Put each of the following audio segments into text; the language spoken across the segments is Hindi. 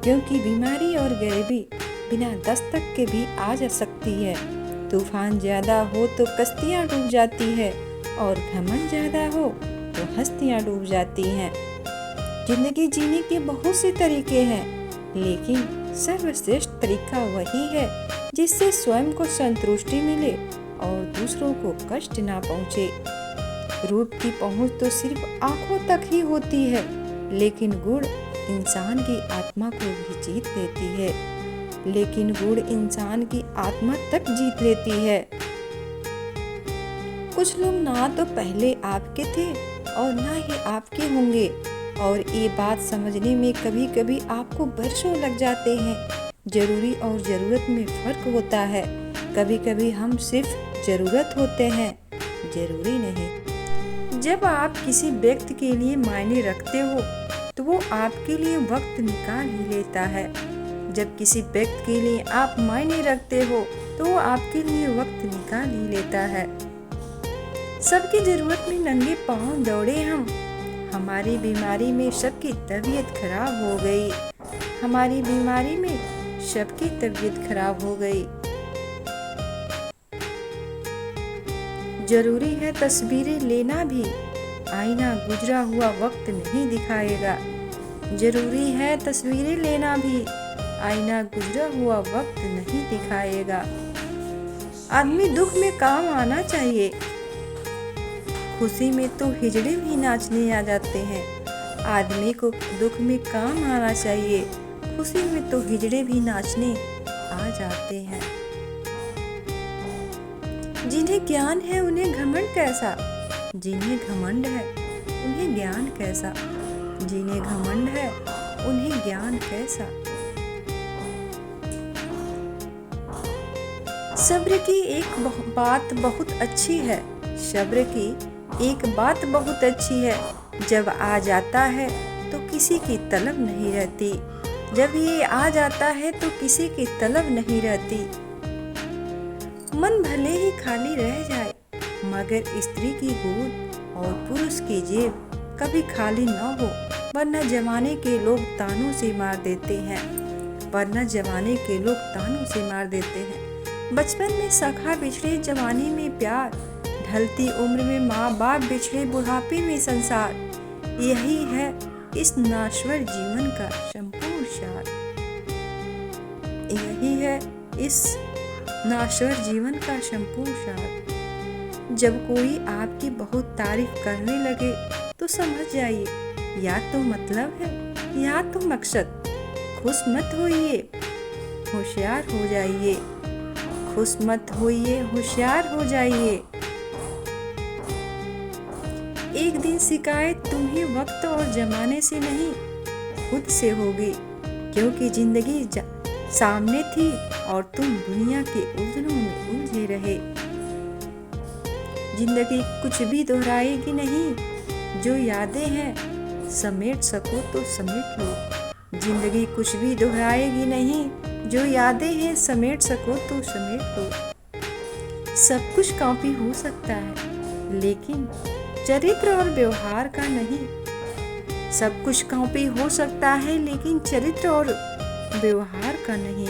क्योंकि बीमारी और गरीबी बिना दस्तक के भी आ जा सकती है। तूफान ज्यादा हो तो कश्तियाँ डूब जाती है और घमंड ज्यादा हो तो हस्तियाँ डूब जाती हैं। जिंदगी जीने के बहुत से तरीके हैं, लेकिन सर्वश्रेष्ठ तरीका वही है जिससे स्वयं को संतुष्टि मिले और दूसरों को कष्ट ना पहुँचे। रूप की पहुँच तो सिर्फ आंखों तक ही होती है, लेकिन गुण इंसान की आत्मा को भी जीत लेती है। तक जीत लेती है। कुछ लोग ना तो पहले आपके थे और ना ही आपके होंगे, और ये बात समझने में कभी कभी आपको बरसों लग जाते हैं। जरूरी और ज़रूरत में फ़र्क होता है। कभी कभी हम सिर्फ ज़रूरत होते हैं, जरूरी नहीं। जब आप किसी व्यक्ति के लिए मायने रखते हो तो वो आपके लिए वक्त निकाल ही लेता है। जब किसी व्यक्ति के लिए आप मायने रखते हो तो वो आपके लिए वक्त निकाल ही लेता है। सबकी जरूरत में नंगे पांव दौड़े हम। हमारी बीमारी में सबकी तबीयत खराब हो गई। हो गई। जरूरी है तस्वीरें लेना भी, आईना गुजरा हुआ वक्त नहीं दिखाएगा। आदमी दुख में काम आना चाहिए, खुशी में तो हिजड़े भी नाचने आ जाते हैं। आदमी को दुख में काम आना चाहिए, खुशी में तो हिजड़े भी नाचने आ जाते हैं। जिन्हें ज्ञान है उन्हें घमंड कैसा, जिन्हें घमंड है उन्हें ज्ञान कैसा। सब्र की एक बात बहुत अच्छी है। जब आ जाता है तो किसी की तलब नहीं रहती। मन भले ही खाली रह जाए, मगर स्त्री की गोद और पुरुष की जेब कभी खाली न हो, वरना जमाने के लोग तानों से मार देते हैं। बचपन में सखा बिछड़े, जवानी में प्यार, ढलती उम्र में माँ बाप बिछड़े, बुढ़ापे में संसार। यही है इस नाश्वर जीवन का संपूर्ण सार। जब कोई आपकी बहुत तारीफ करने लगे तो समझ जाइए, या तो मतलब है या तो मकसद। खुश मत होइए, होशियार हो जाइए। एक दिन शिकायत तुम्हें वक्त और जमाने से नहीं, खुद से होगी, क्योंकि जिंदगी सामने थी और तुम दुनिया के उलझनों में उलझे रहे। जिंदगी कुछ भी दोहराएगी नहीं, जो यादें हैं समेट सको तो समेट लो। जिंदगी कुछ भी दोहराएगी नहीं, जो यादें हैं समेट सको तो समेट लो। सब कुछ कॉपी हो सकता है, लेकिन चरित्र और व्यवहार का नहीं। सब कुछ कॉपी हो सकता है, लेकिन चरित्र और व्यवहार का नहीं।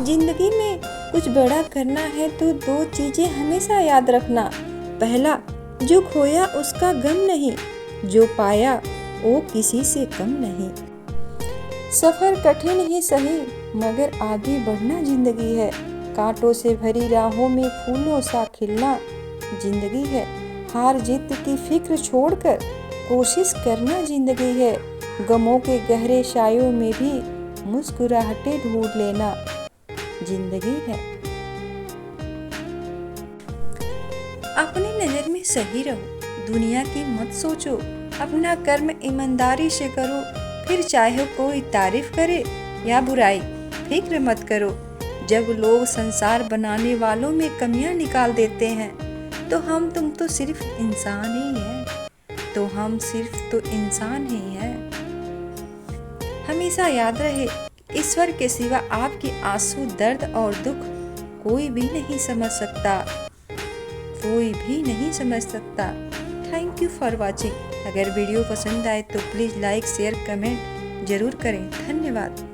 जिंदगी में कुछ बड़ा करना है तो दो चीजें हमेशा याद रखना। पहला, जो खोया उसका गम नहीं, जो पाया वो किसी से कम नहीं। सफर कठिन ही सही, मगर आगे बढ़ना जिंदगी है। कांटों से भरी राहों में फूलों सा खिलना जिंदगी है। हार जीत की फिक्र छोड़कर कोशिश करना जिंदगी है। गमों के गहरे सायों में भी मुस्कुराहटें ढूंढ लेना जिंदगी है। अपनी नजर में सही रहो, दुनिया की मत सोचो। अपना कर्म ईमानदारी से करो, फिर चाहे कोई तारीफ करे या बुराई, फिक्र मत करो। जब लोग संसार बनाने वालों में कमियां निकाल देते हैं, तो हम तुम तो सिर्फ इंसान ही हैं। हमेशा याद रहे, ईश्वर के सिवा आपके आंसू, दर्द और दुख कोई भी नहीं समझ सकता। Thank you for watching. अगर वीडियो पसंद आए तो प्लीज़ लाइक शेयर कमेंट ज़रूर करें। धन्यवाद।